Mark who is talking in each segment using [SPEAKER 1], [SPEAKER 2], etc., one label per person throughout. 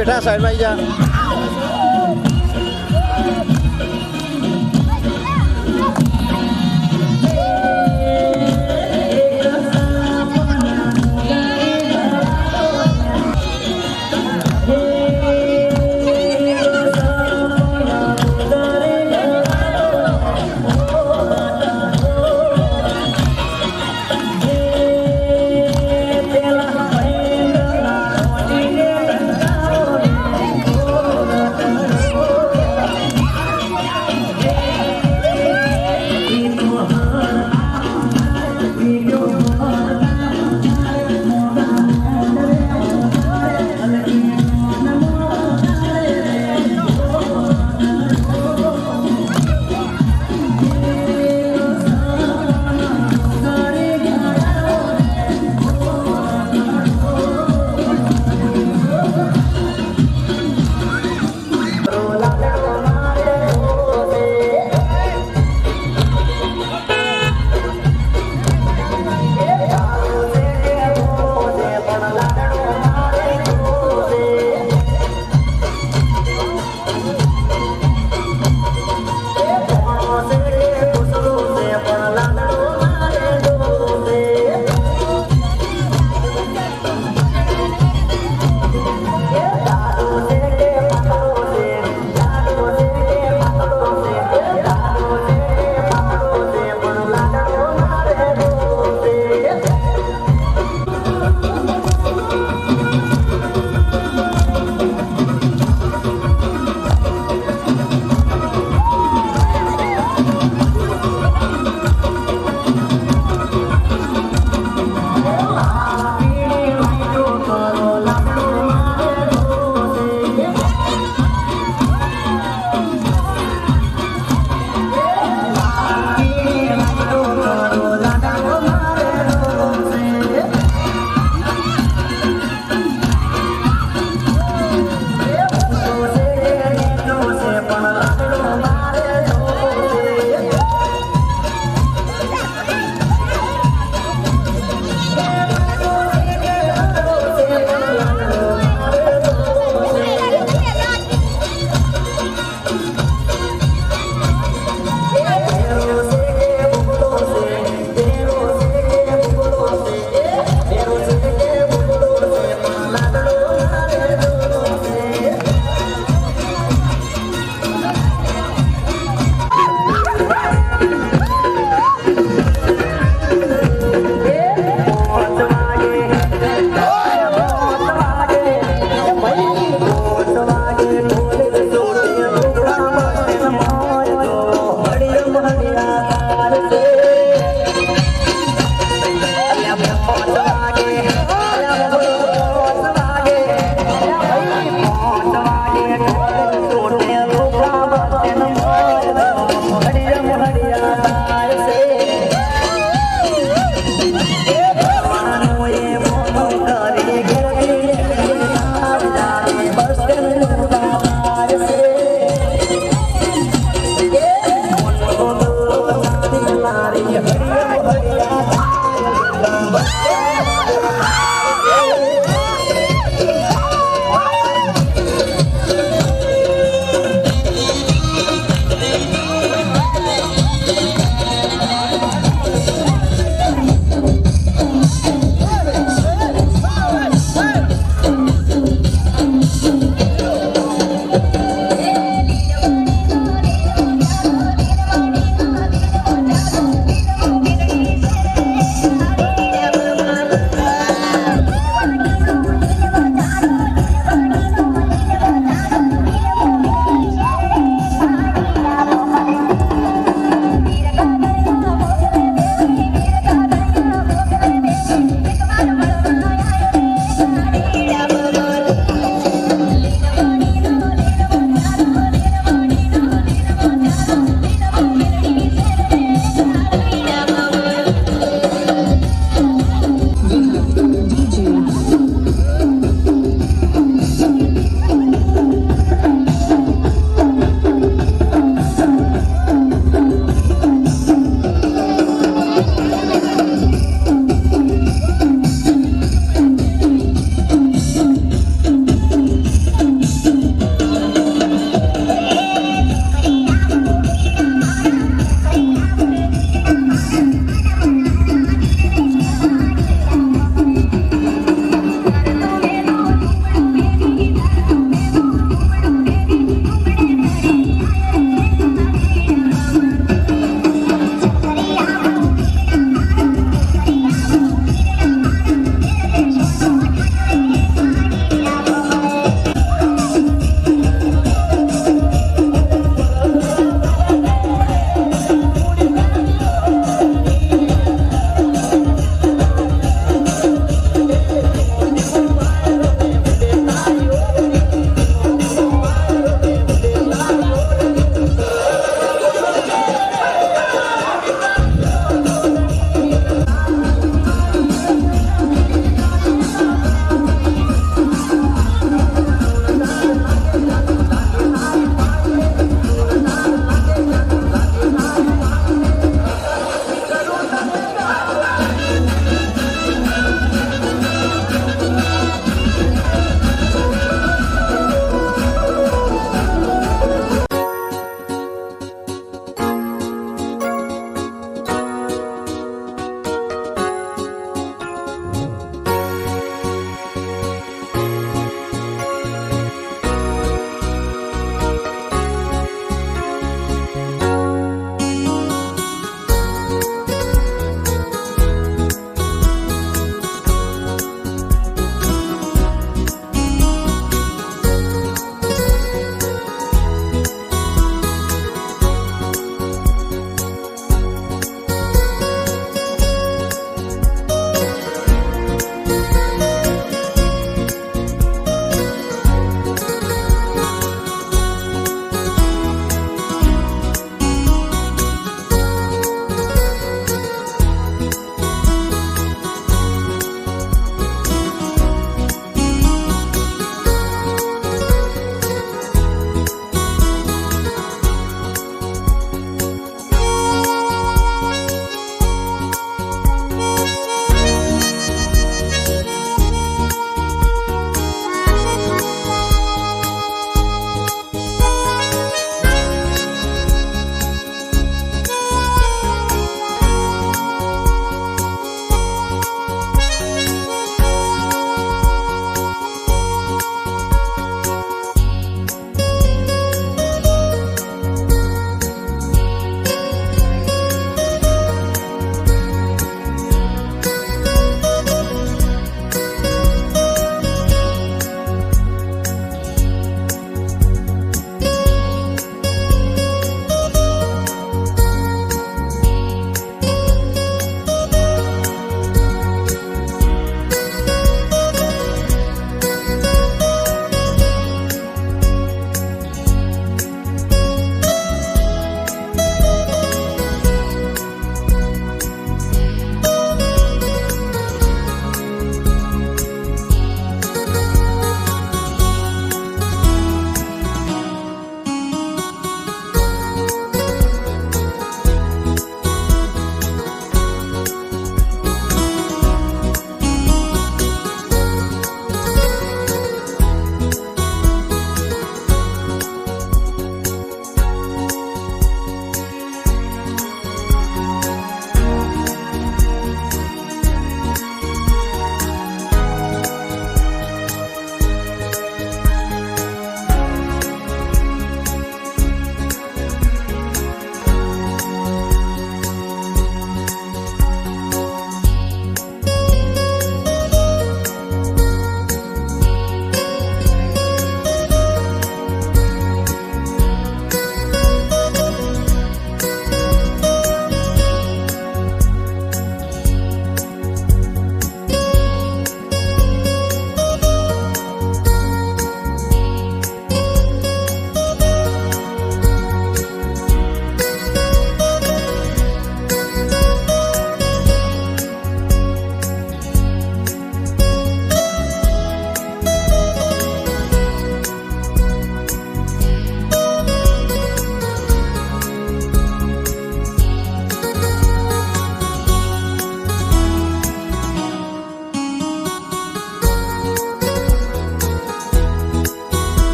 [SPEAKER 1] બેઠા સાઈડમાં આવી જા.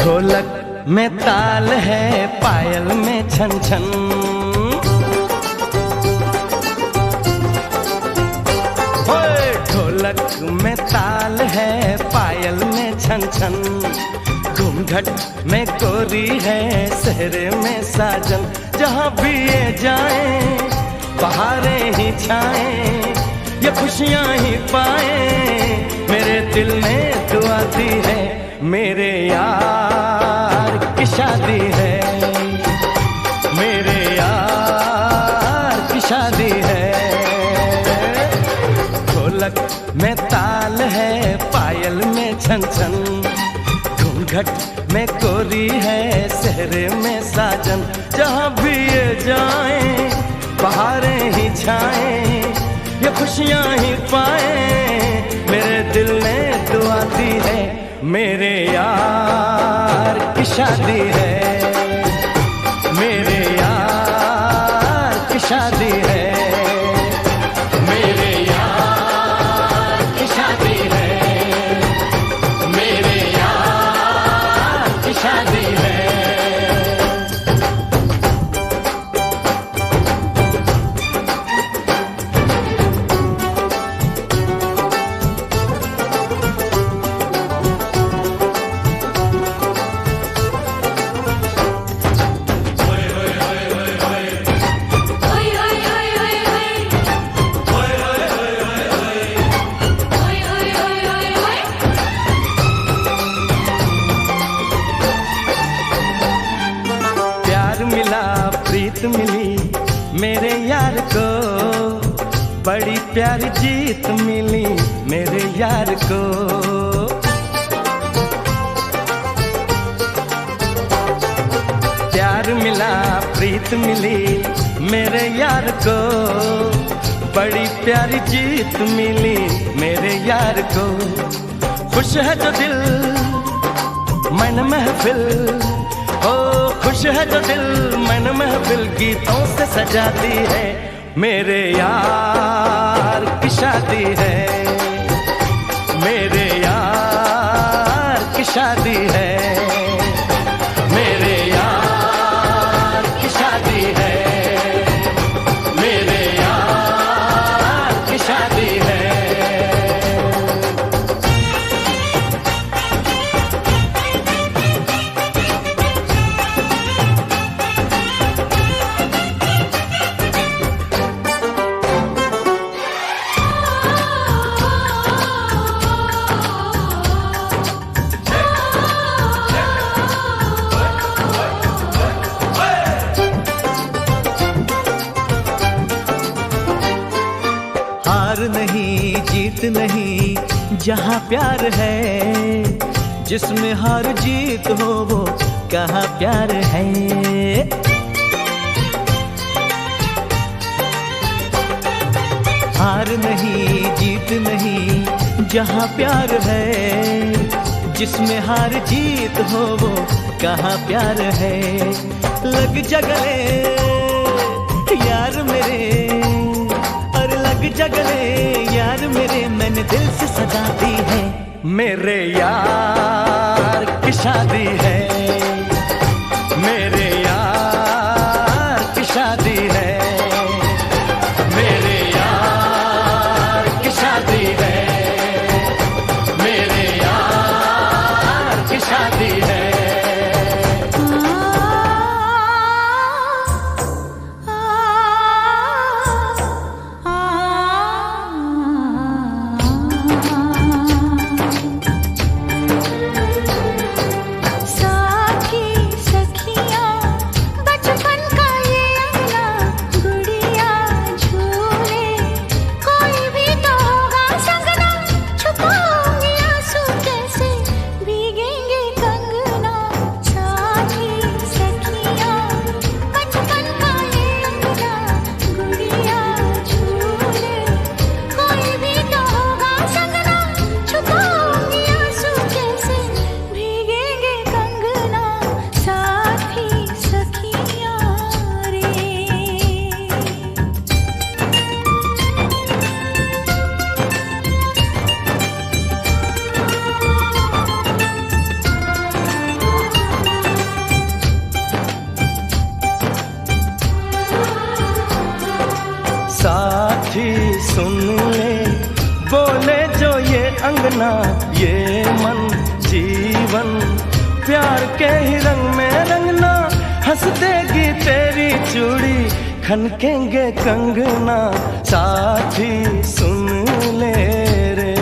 [SPEAKER 2] ढोलक में ताल है, पायल में छन छन। ओए ढोलक में ताल है, पायल में छन छन। घूंघट में गोरी है, सहरे में साजन। जहाँ भी ये जाए बहारें ही छाएं, ये खुशियाँ ही पाए। मेरे दिल ने दुआ दी है, मेरे यार की शादी है, मेरे यार की शादी है। ढोलक में ताल है, पायल में छन छन। घूंघट में गोरी है, सहरे में साजन। जहाँ भी ये जाए बहारें ही छाएं, ये खुशियाँ ही पाए। मेरे दिल ने दुआ दी है, मेरे यार की शादी है, मेरे यार की शादी है, मेरे यार की शादी है, मेरे यार की शादी है। प्रीत मिली मेरे यार को, बड़ी प्यारी जीत मिली मेरे यार को। प्यार मिला प्रीत मिली मेरे यार को, बड़ी प्यारी जीत मिली मेरे यार को। खुश है जो दिल मन महफिल, ओ खुश है जो दिल मन महफिल गीतों से सजाती है। मेरे यार की शादी है, मेरे यार की शादी है, मेरे यार की शादी है, मेरे यार की शादी है।
[SPEAKER 3] हार नहीं जीत नहीं जहाँ प्यार है, जिसमें हार जीत हो वो कहाँ प्यार है। हार नहीं जीत नहीं जहाँ प्यार है, जिसमें हार जीत हो वो कहाँ प्यार है। लग जा गले यार मेरे, लग जगले यार मेरे, मैंने दिल से सजा दी है।
[SPEAKER 2] मेरे यार की शादी है, मेरे यार की शादी है, मेरे यार की शादी है, मेरे यार की शादी है।
[SPEAKER 4] भीगेंगे कंगन।
[SPEAKER 2] अंगना ये मन जीवन प्यार के ही रंग में रंगना, हंस देगी तेरी चूड़ी, खनकेंगे कंगना, साथी सुन ले रे।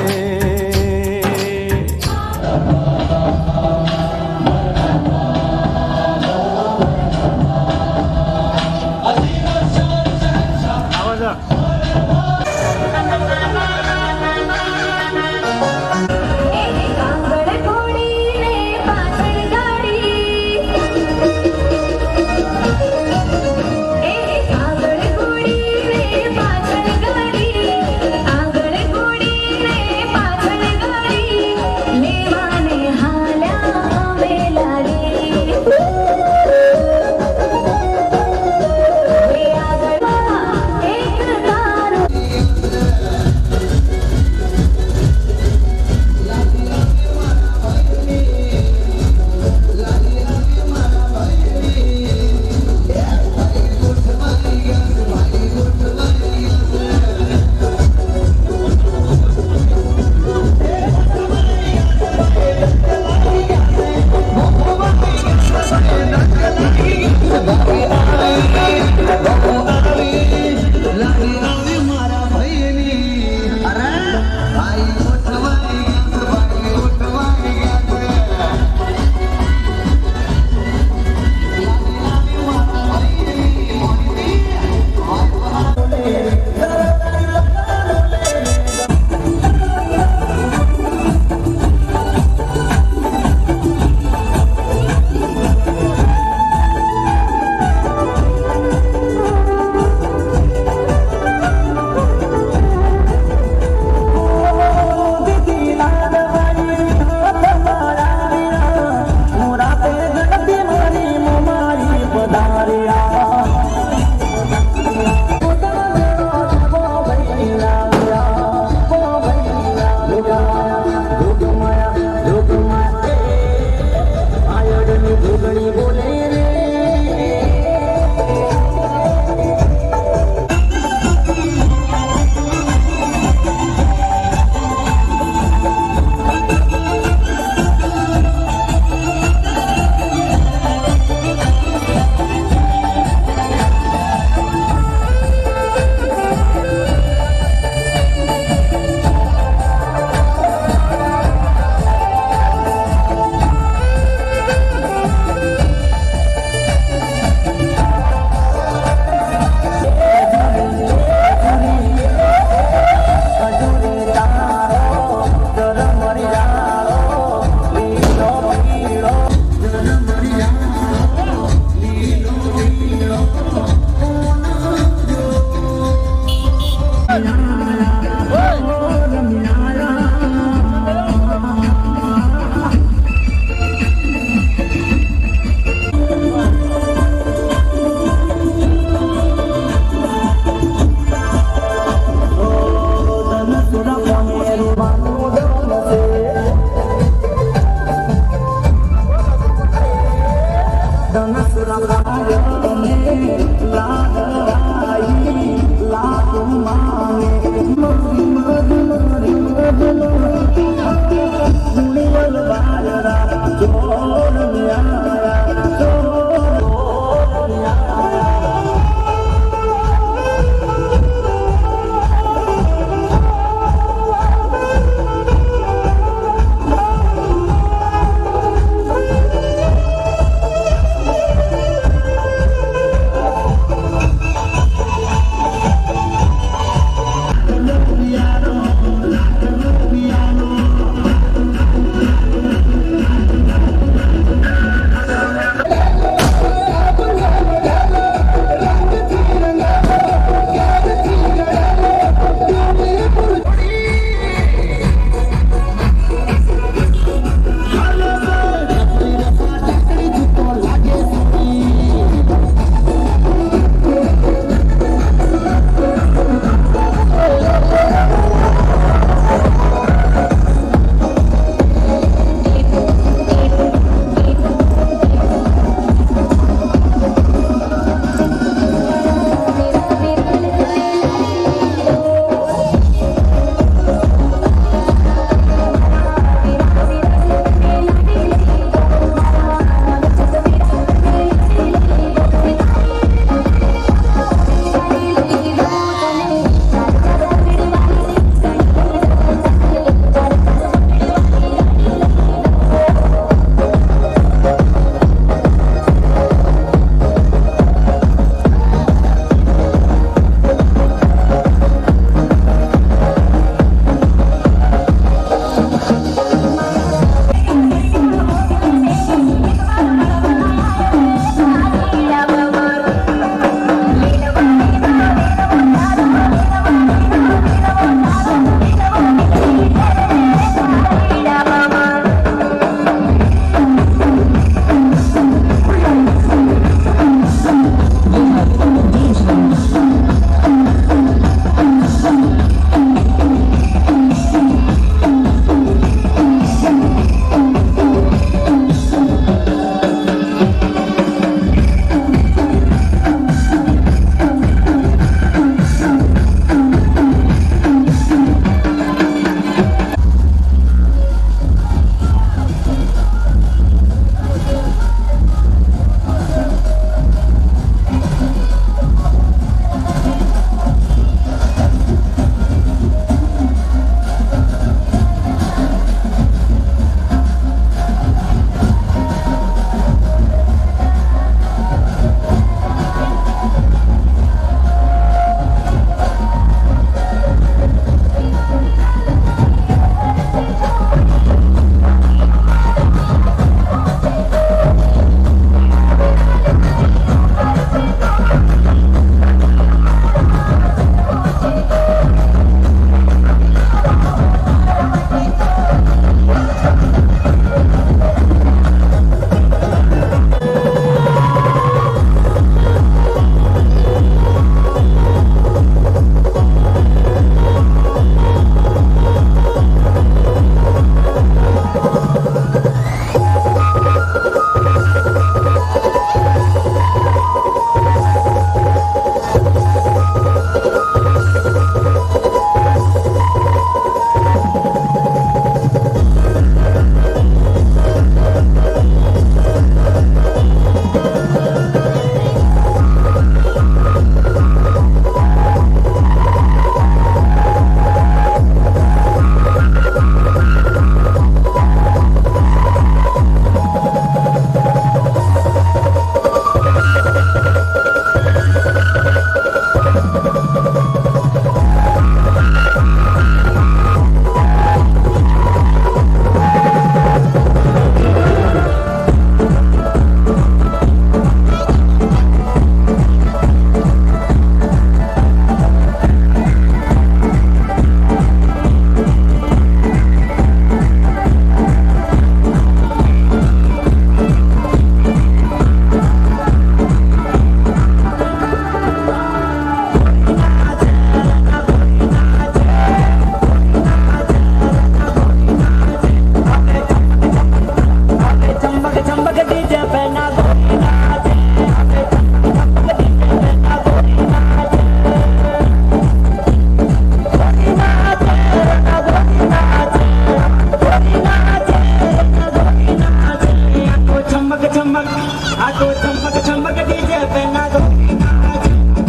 [SPEAKER 4] आको चमक चमक डीजे पे ना गोरी नाच,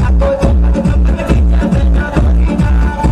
[SPEAKER 4] आको चमक चमक डीजे पे ना गोरी नाच।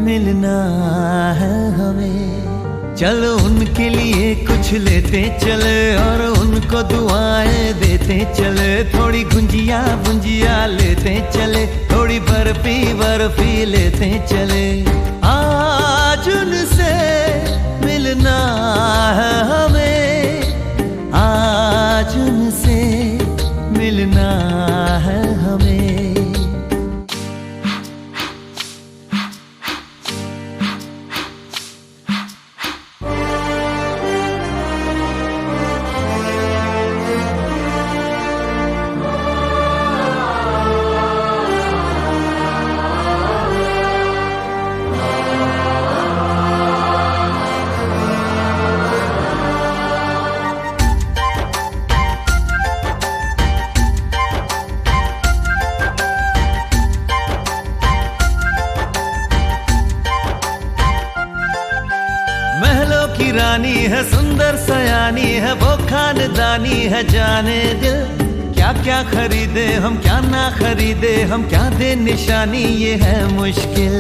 [SPEAKER 3] मिलना है हमें। चलो उनके लिए कुछ लेते चले और उनको दुआएं देते चले। थोड़ी गुंजिया गुंजिया लेते चले, थोड़ी बर्फी बर्फी लेते चले। आज उनसे मिलना है हमें, आज उनसे मिलना है हमें। महलों की रानी है, सुंदर सयानी है, वो खानदानी है जाने दिल। क्या क्या खरीदे हम, क्या ना खरीदे हम, क्या दे निशानी, ये है मुश्किल।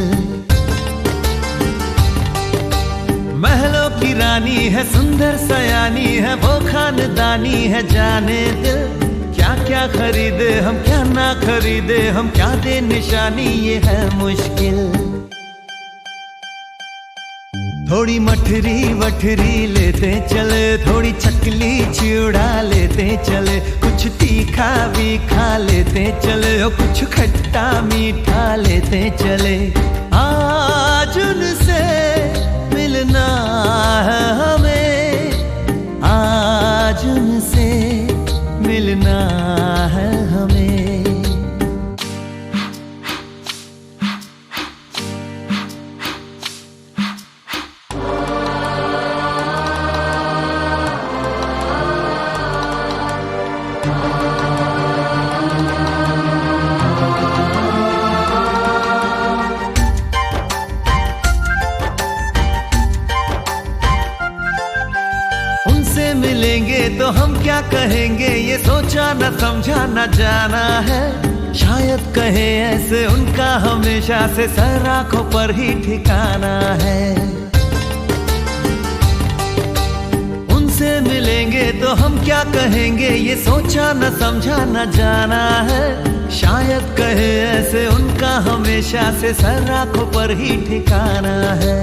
[SPEAKER 3] महलों की रानी है, सुंदर सयानी है, वो खानदानी है जाने दिल। क्या क्या खरीदे हम, क्या ना खरीदे हम, क्या दे निशानी, ये है मुश्किल। थोड़ी मठरी वठरी लेते चले, थोड़ी चकली चिड़ा लेते चले। कुछ तीखा भी खा लेते चले और कुछ खट्टा मीठा लेते चले। आज उनसे मिलना है हमें, आज उनसे मिलना है हमें। उनसे मिलेंगे तो हम क्या कहेंगे, ये सोचा न समझा न जाना है। शायद कहे ऐसे उनका हमेशा से सर आंखों पर ही ठिकाना है। उनसे मिलेंगे तो हम क्या कहेंगे, ये सोचा न समझा न जाना है। शायद कहे ऐसे उनका हमेशा से सर आंखों पर ही ठिकाना है।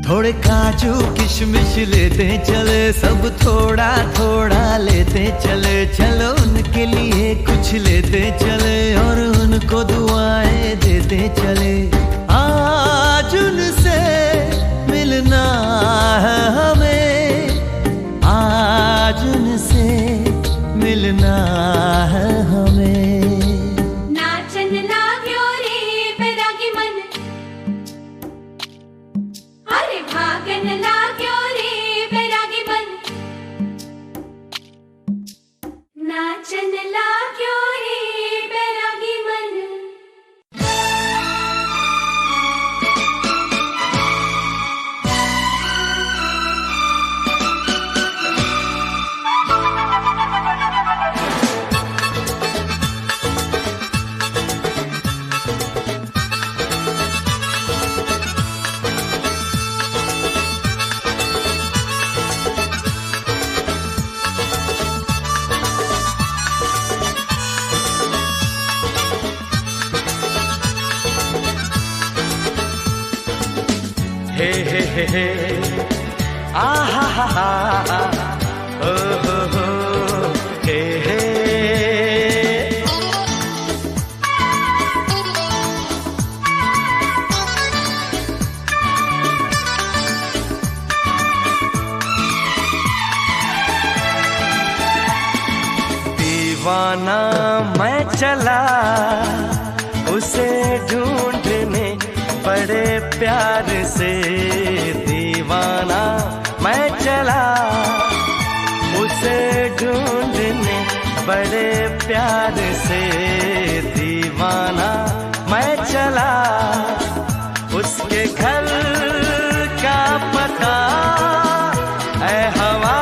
[SPEAKER 3] थोड़े काजू किशमिश लेते चले, सब थोड़ा थोड़ा लेते चले। चलो उनके लिए कुछ लेते चले और उनको दुआएं देते चले। आज उनसे मिलना है हमें, आज उनसे मिलना है हमें।
[SPEAKER 5] नाचन लाग्यो रे बैरागी मन, अरे भागन लाग्यो रे बैरागी मन। नाचन लाग्यो रे बैरागी मन।
[SPEAKER 2] हे हे हे हे, आ हा हा हा, ओ हो, हे हे। दीवाना मैं चला उसे ढूंढने बड़े प्यार से। दीवाना मैं चला उसे ढूंढने बड़े प्यार से। दीवाना मैं चला उसके घर का पता, ऐ हवा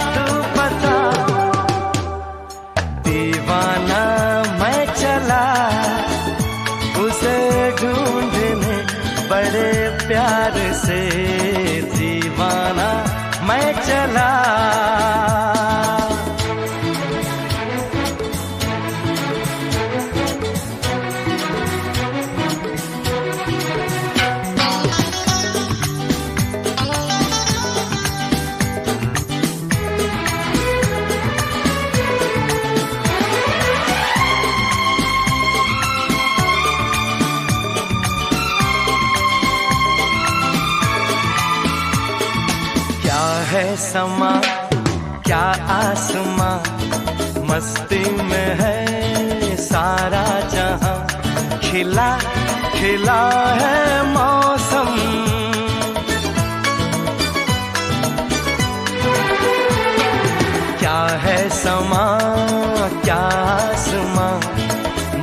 [SPEAKER 2] तू बता। दीवाना मैं चला समा क्या आसमां, मस्ती में है सारा जहां, खिला खिला है मौसम। क्या है समा क्या आसमां,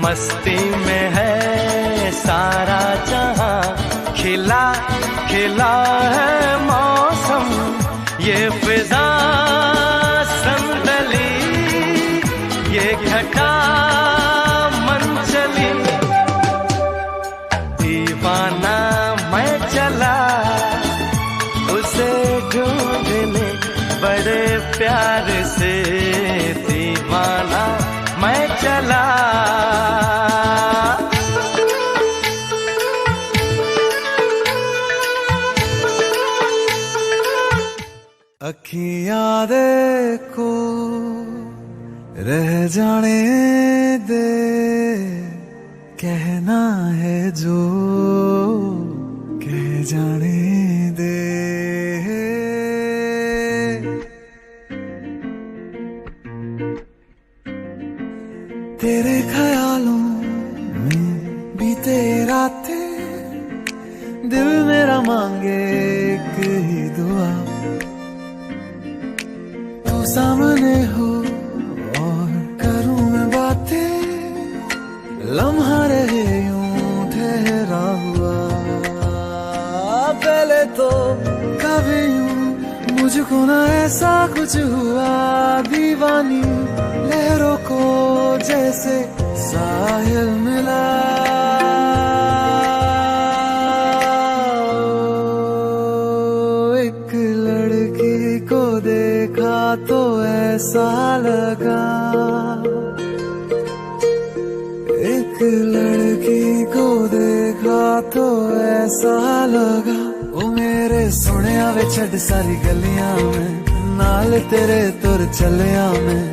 [SPEAKER 2] मस्ती में है सारा जहां, खिला खिला है मौसम। ये फिजा संदली, ये घटा मन चली, दीवाना मैं चला उसे ढूंढने बड़े प्यार से, दीवाना मैं चला।
[SPEAKER 6] अखियां देखो रह जाने दे, कहना है जो कह जाने दे। तेरे ख्यालों में बीते रातें, दिल मेरा मांगे एक ही दुआ, तू सामने हो और करूं मैं बातें, लम्हा रहे यूं ठहरा हुआ। पहले तो कभी यूं मुझको ना ऐसा कुछ हुआ, दीवानी लहरों को जैसे साहिल मिला। एक लड़की को देखा तो ऐसा लगा, एक लड़की को देखा तो ऐसा लगा, ओ मेरे सोनिया वे छड़ सारी गलियां में, नाल तेरे तुर चलिया मैं,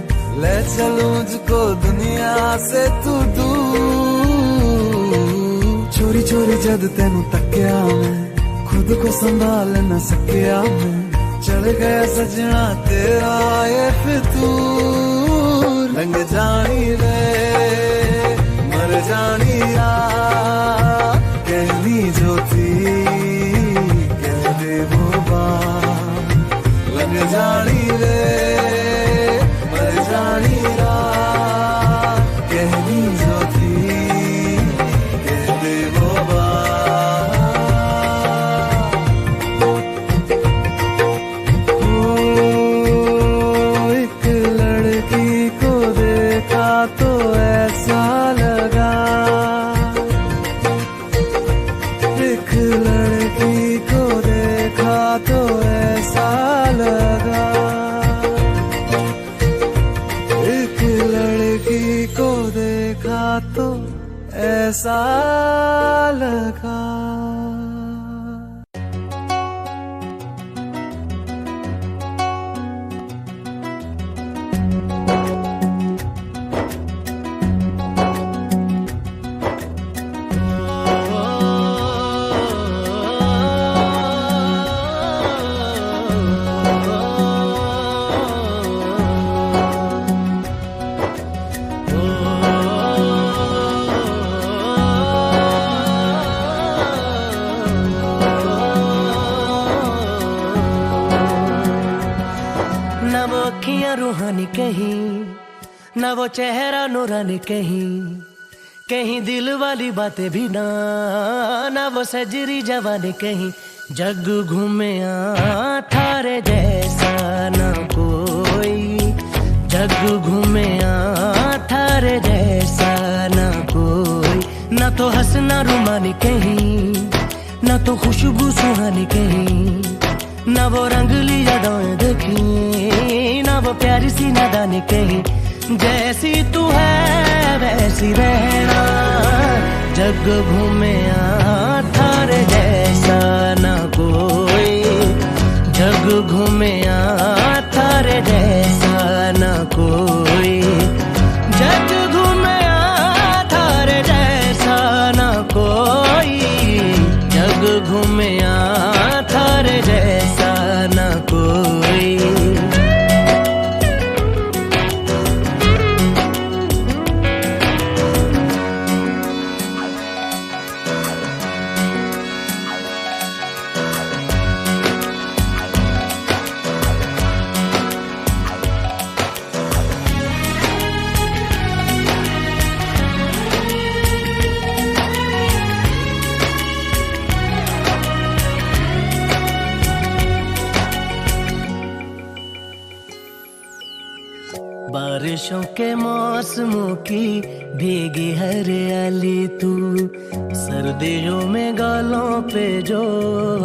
[SPEAKER 6] ले चलूं मुझको दुनिया से तू दूर। चोरी चोरी जद तेनू तकिया मैं, खुद को संभाल न सकिया मैं, चढ़ गया सजना तेरा ये फितूर। रंग जानी रे मर जानी आ, कहनी जो थी कह दे वो बात। लग जानी रे मर जानी आ, कहनी जो थी कह दे वो बात। एक लड़की को देखा तो ऐसा लगा, एक लड़की को देखा तो ऐसा लगा, एक लड़की को देखा तो ऐसा लगा।
[SPEAKER 2] न वो अखियां रूहानी कहीं, न वो चेहरा नूरानी कहीं, कहीं दिल वाली बातें भी ना, न वो सजरी जवानी कहीं। जग घूमे थारे जैसा न कोई, जग घूमे थारे जैसा न कोई। न तो हंसना रुमानी कहीं, न तो खुशबू सुहानी कहीं, न वो रंगली यादें देखी, न वो प्यारी सी नादानी कहीं। जैसी तू है वैसी रहना, जग घूमे थारे जैसा न कोई, जग घूमे थारे जैसा न कोई, जग घूमे थारे जैसा न कोई, जग घूमे थारे जैसा न कोई। बारिशों के मौसमों की भीगी हरियाली तू, सर्दियों में गालों पे जो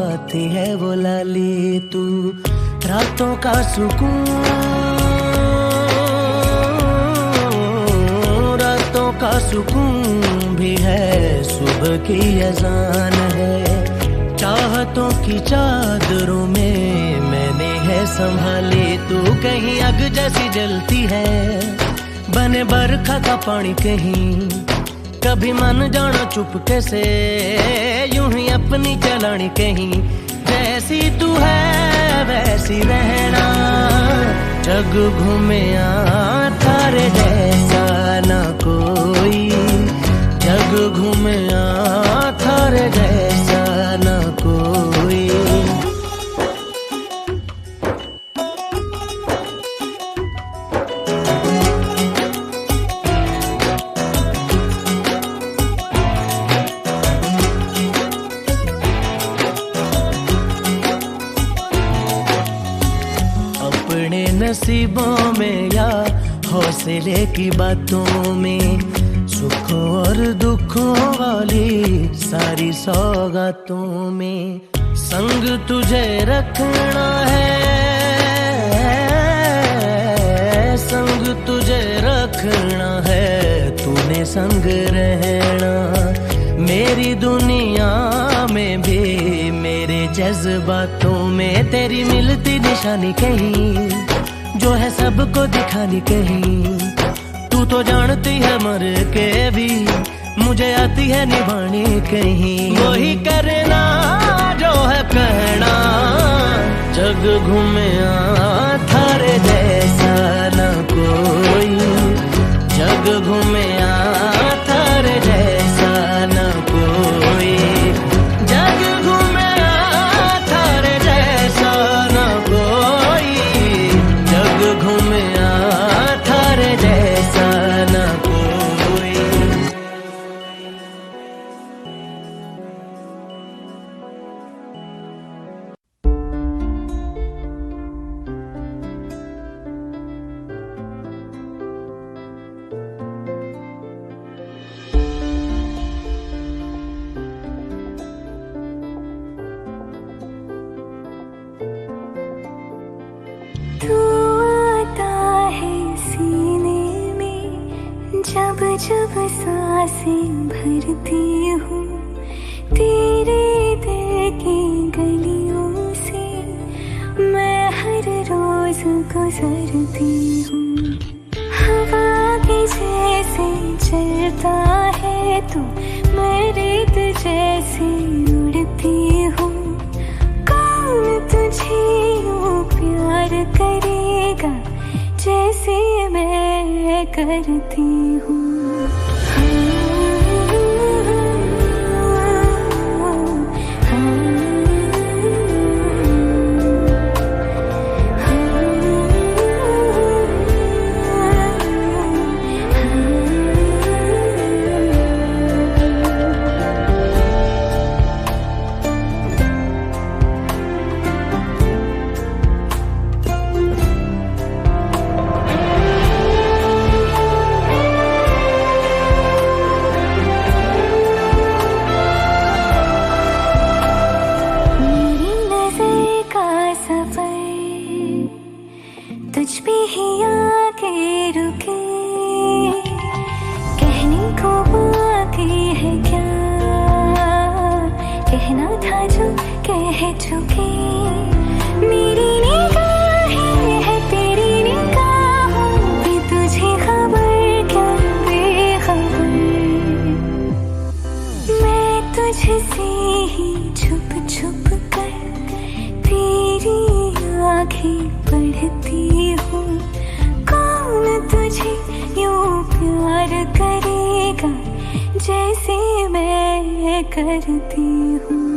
[SPEAKER 2] आती है वो लाली तू, रातों का सुकून, रातों का सुकून भी है, सुबह की अजान है, चाहतों की चादरों में मैंने है संभाली तू, कहीं आग जैसी जलती है, बने बरखा का पानी कहीं, कभी मन जाना चुपके से, यूं ही अपनी चलानी कहीं, जैसी तू है वैसी रहना, जग घूमे थारे जैसा ना कोई, जग घूमे थारे जैसा ना कोई। अपने नसीबों में या हौसले की बातों में, सुखों और दुखों वाली सारी सौगातों में, संग तुझे रखना है, संग तुझे रखना है, तूने संग रहना, मेरी दुनिया में भी मेरे जज्बातों में, तेरी मिलती निशानी कहीं, जो है सबको दिखानी कहीं, तू तो जानती है मर के भी, मुझे आती है निभानी कहीं, वही करना जो है कहना, जग घूमे थारे जैसा ना कोई, जग घूमे थारे जैसा ना कोई, जग घूमे थारे जैसा ना कोई, जग घूमे थारे जैसा ना कोई।
[SPEAKER 7] तू आता है सीने में, जब जब सांसें भरती हूँ, तेरे दिल की गलियों से मैं हर रोज गुजरती हूँ, हवा के जैसे चलता है तू, मैं रेत जैसे उड़ती हूँ, कौन तुझे यूं प्यार करेगा जैसे मैं करती हूँ। तुझ पे ही आके रुके, कहने को बाकी है क्या, कहना था जो कह चुके, मेरी निगाहें है तेरी निगाहों पे, तुझे खबर क्या बेखबर, मैं तुझसे ही छुप छुप कर तेरी आँखें पढ़ती हूँ, कौन तुझे यूं प्यार करेगा जैसे मैं करती हूँ।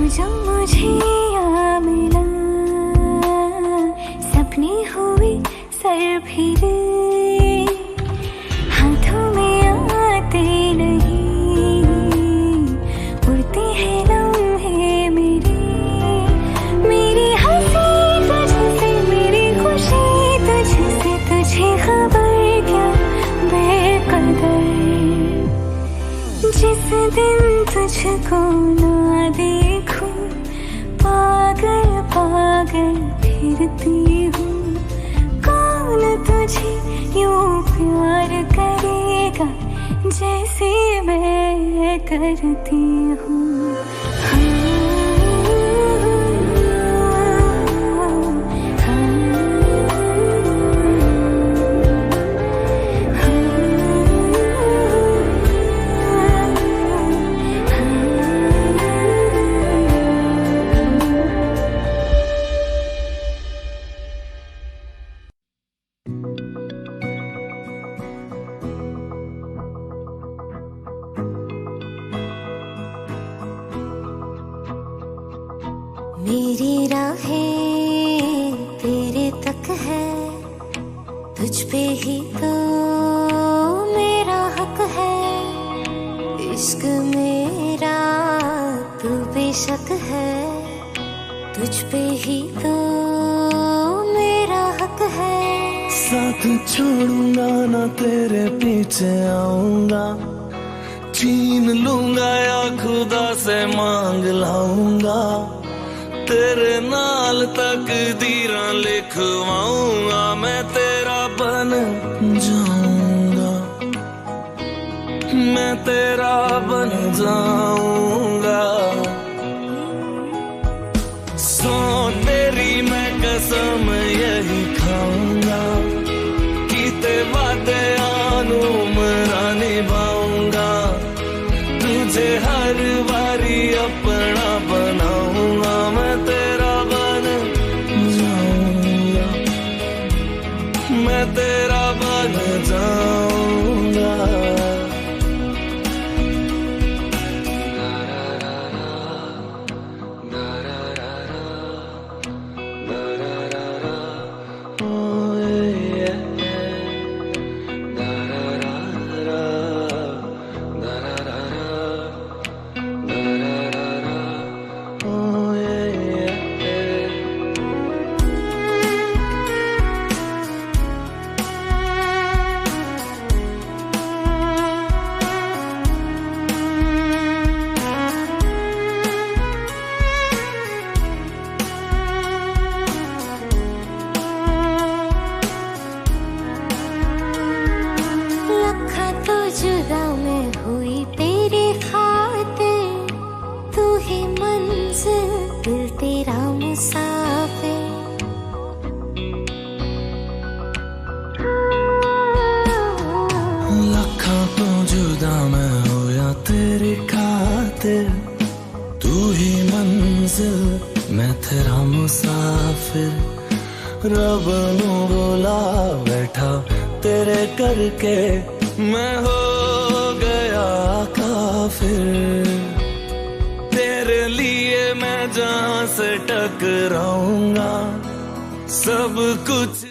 [SPEAKER 7] जो मुझे आ मिला, सपने हुए सर फिरे, हाथों में आते नहीं, उड़ते हैं लम्हे मेरे, मेरी हंसी तुझसे, मेरी खुशी तुझसे, तुझे खबर क्या बेकदर। जिस दिन तुझको ना देखूं, पागल पागल फिरती हूँ। कौन तुझे यूं प्यार करेगा जैसे मैं करती हूँ। मेरी राहें तेरे तक है, तुझ पे ही तो मेरा हक है। इश्क मेरा तू बेशक है, तुझ पे ही तो मेरा हक है।
[SPEAKER 6] साथ छोड़ूंगा ना तेरे पीछे आऊंगा, छीन लूंगा या खुदा से मांग लाऊंगा। तेरे नाल तकदीरां लिखवाऊंगा, मैं तेरा बन जाऊंगा, मैं तेरा बन जाऊंगा। सो तेरी मैं कसम यही खाऊंगा, कीते वादे आनू मरा निभाऊंगा। तुझे हर बारी अपना बनाऊंगा, मैं तेरा बन जाऊंगा, मैं तेरा बन जाऊंगा। मैं तेरा मुसाफिर, रब नू बोला बैठा तेरे करके, मैं हो गया काफिर। तेरे लिए मैं जहां से टकराऊंगा, सब कुछ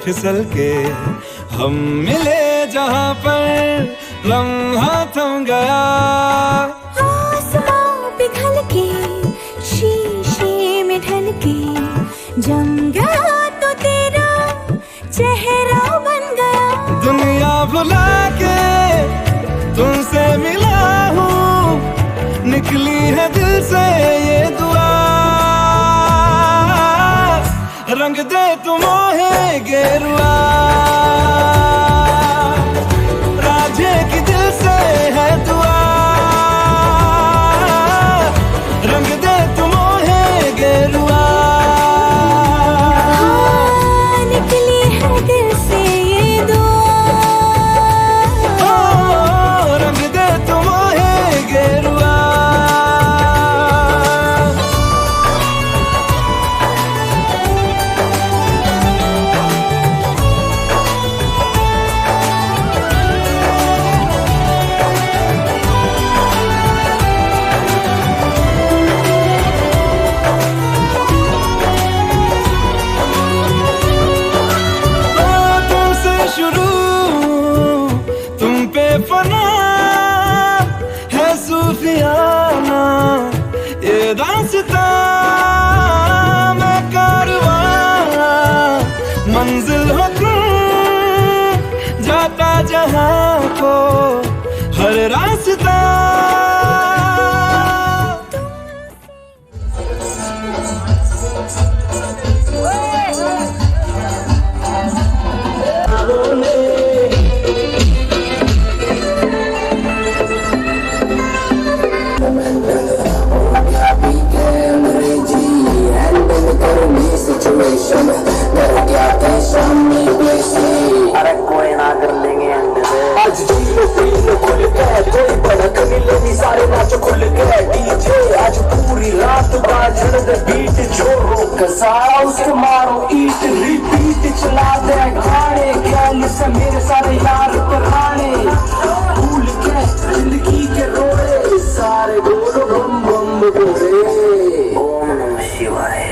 [SPEAKER 6] फिसल के हम मिले जहां पर लम्हा थम गया।
[SPEAKER 7] आसमां पिघल के शीशे में ढल के जम गया तो तेरा चेहरा बन गया।
[SPEAKER 6] दुनिया भुला के तुमसे मिला हूँ, निकली है दिल से ये दुआ। रंग दे तुम मोहे गेरुआ, राधे की दिल से है दुआ। रंग दे तुम मोहे गेरुआ,
[SPEAKER 7] निकली है दिल से ये दुआ।
[SPEAKER 6] रंग दे तुम मोहे गेरुआ। फना है सूफियाना ये दास्तां, मैं कारवां मंजिल हो तुम, जाता जहां को हर रास्ता।
[SPEAKER 4] अरे कोई ना कर लेंगे आज खुल के कोई भड़क नहीं लेनी, सारे नाच खुल के डीजे आज पूरी रात बाजन दे बीट छोरो कसारा उसके मारो ईट रिपीट चला दे गाने। ख्याल से मेरे सारे यार पुराने भूल के जिंदगी के रोए सारे बोलो बम बम बोले ओम नमः शिवाय।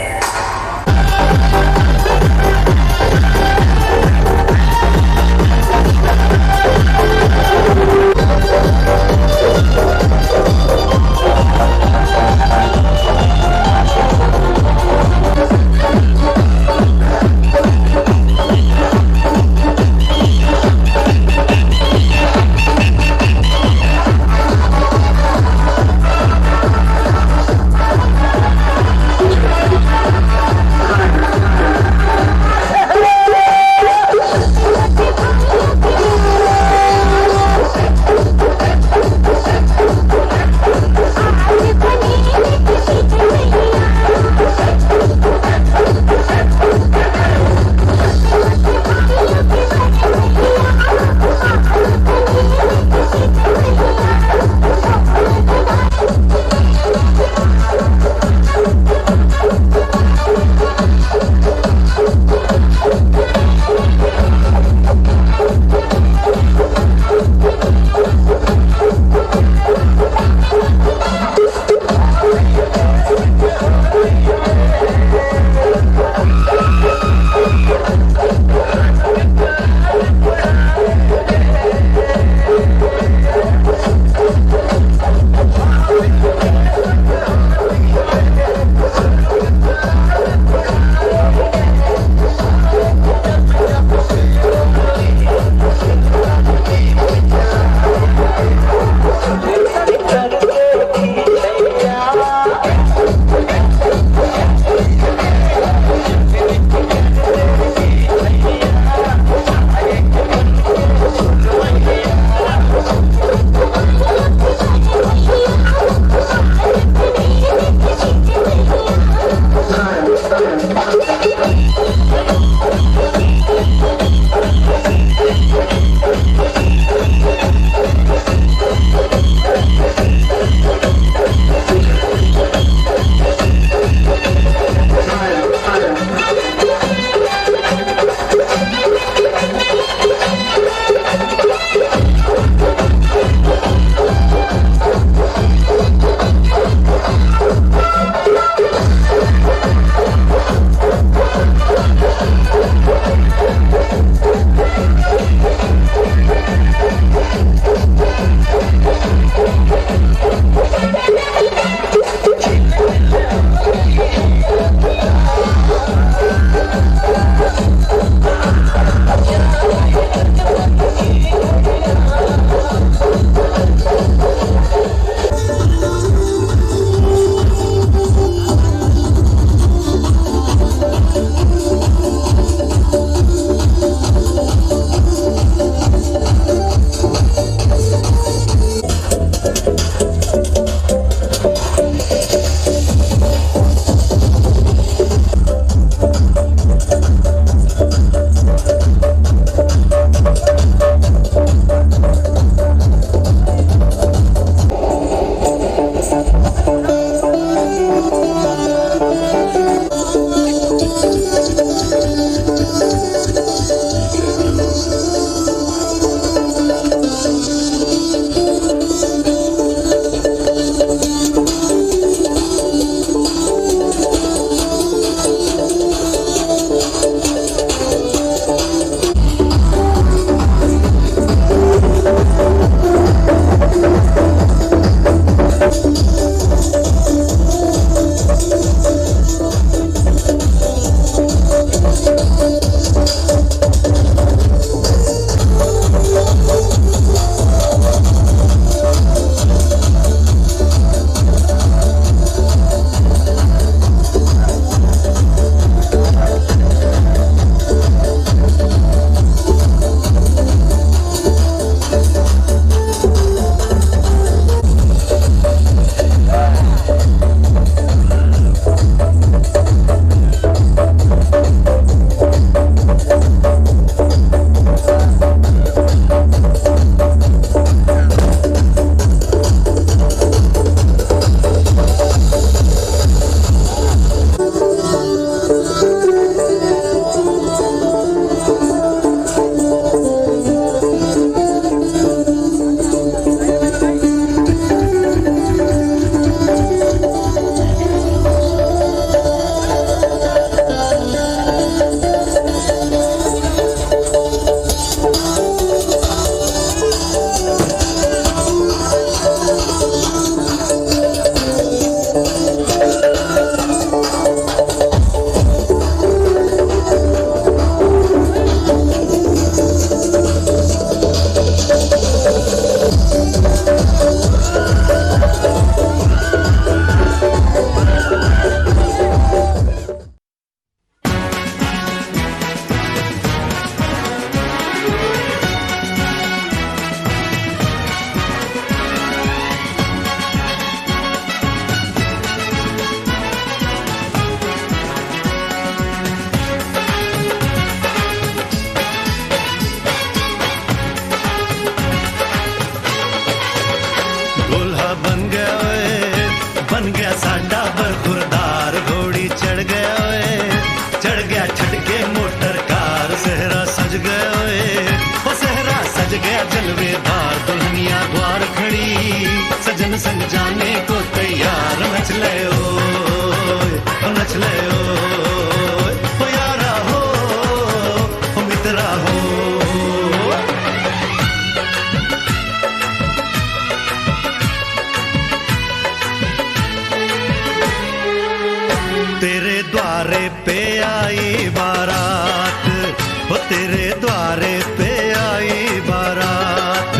[SPEAKER 8] बन गया साडा बरखुरदार, घोड़ी चढ़ गया ओए, चढ़ गया छटके मोटर कार, सहरा सज गया ओए, ओ सहरा सज गया जलवेदार, दुल्हनिया द्वार खड़ी, सजन संग जाने को तैयार, नच ले ओए, नच ले ओए, ओ यारा हो, ओ मित्रा हो। तेरे द्वारे पे आई बारात, ओ तेरे द्वारे पे आई बारात,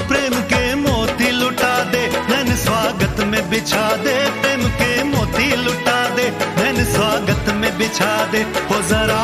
[SPEAKER 8] प्रेम के मोती लुटा दे नैन स्वागत में बिछा दे, प्रेम के मोती लुटा दे नैन स्वागत में बिछा दे, हो जरा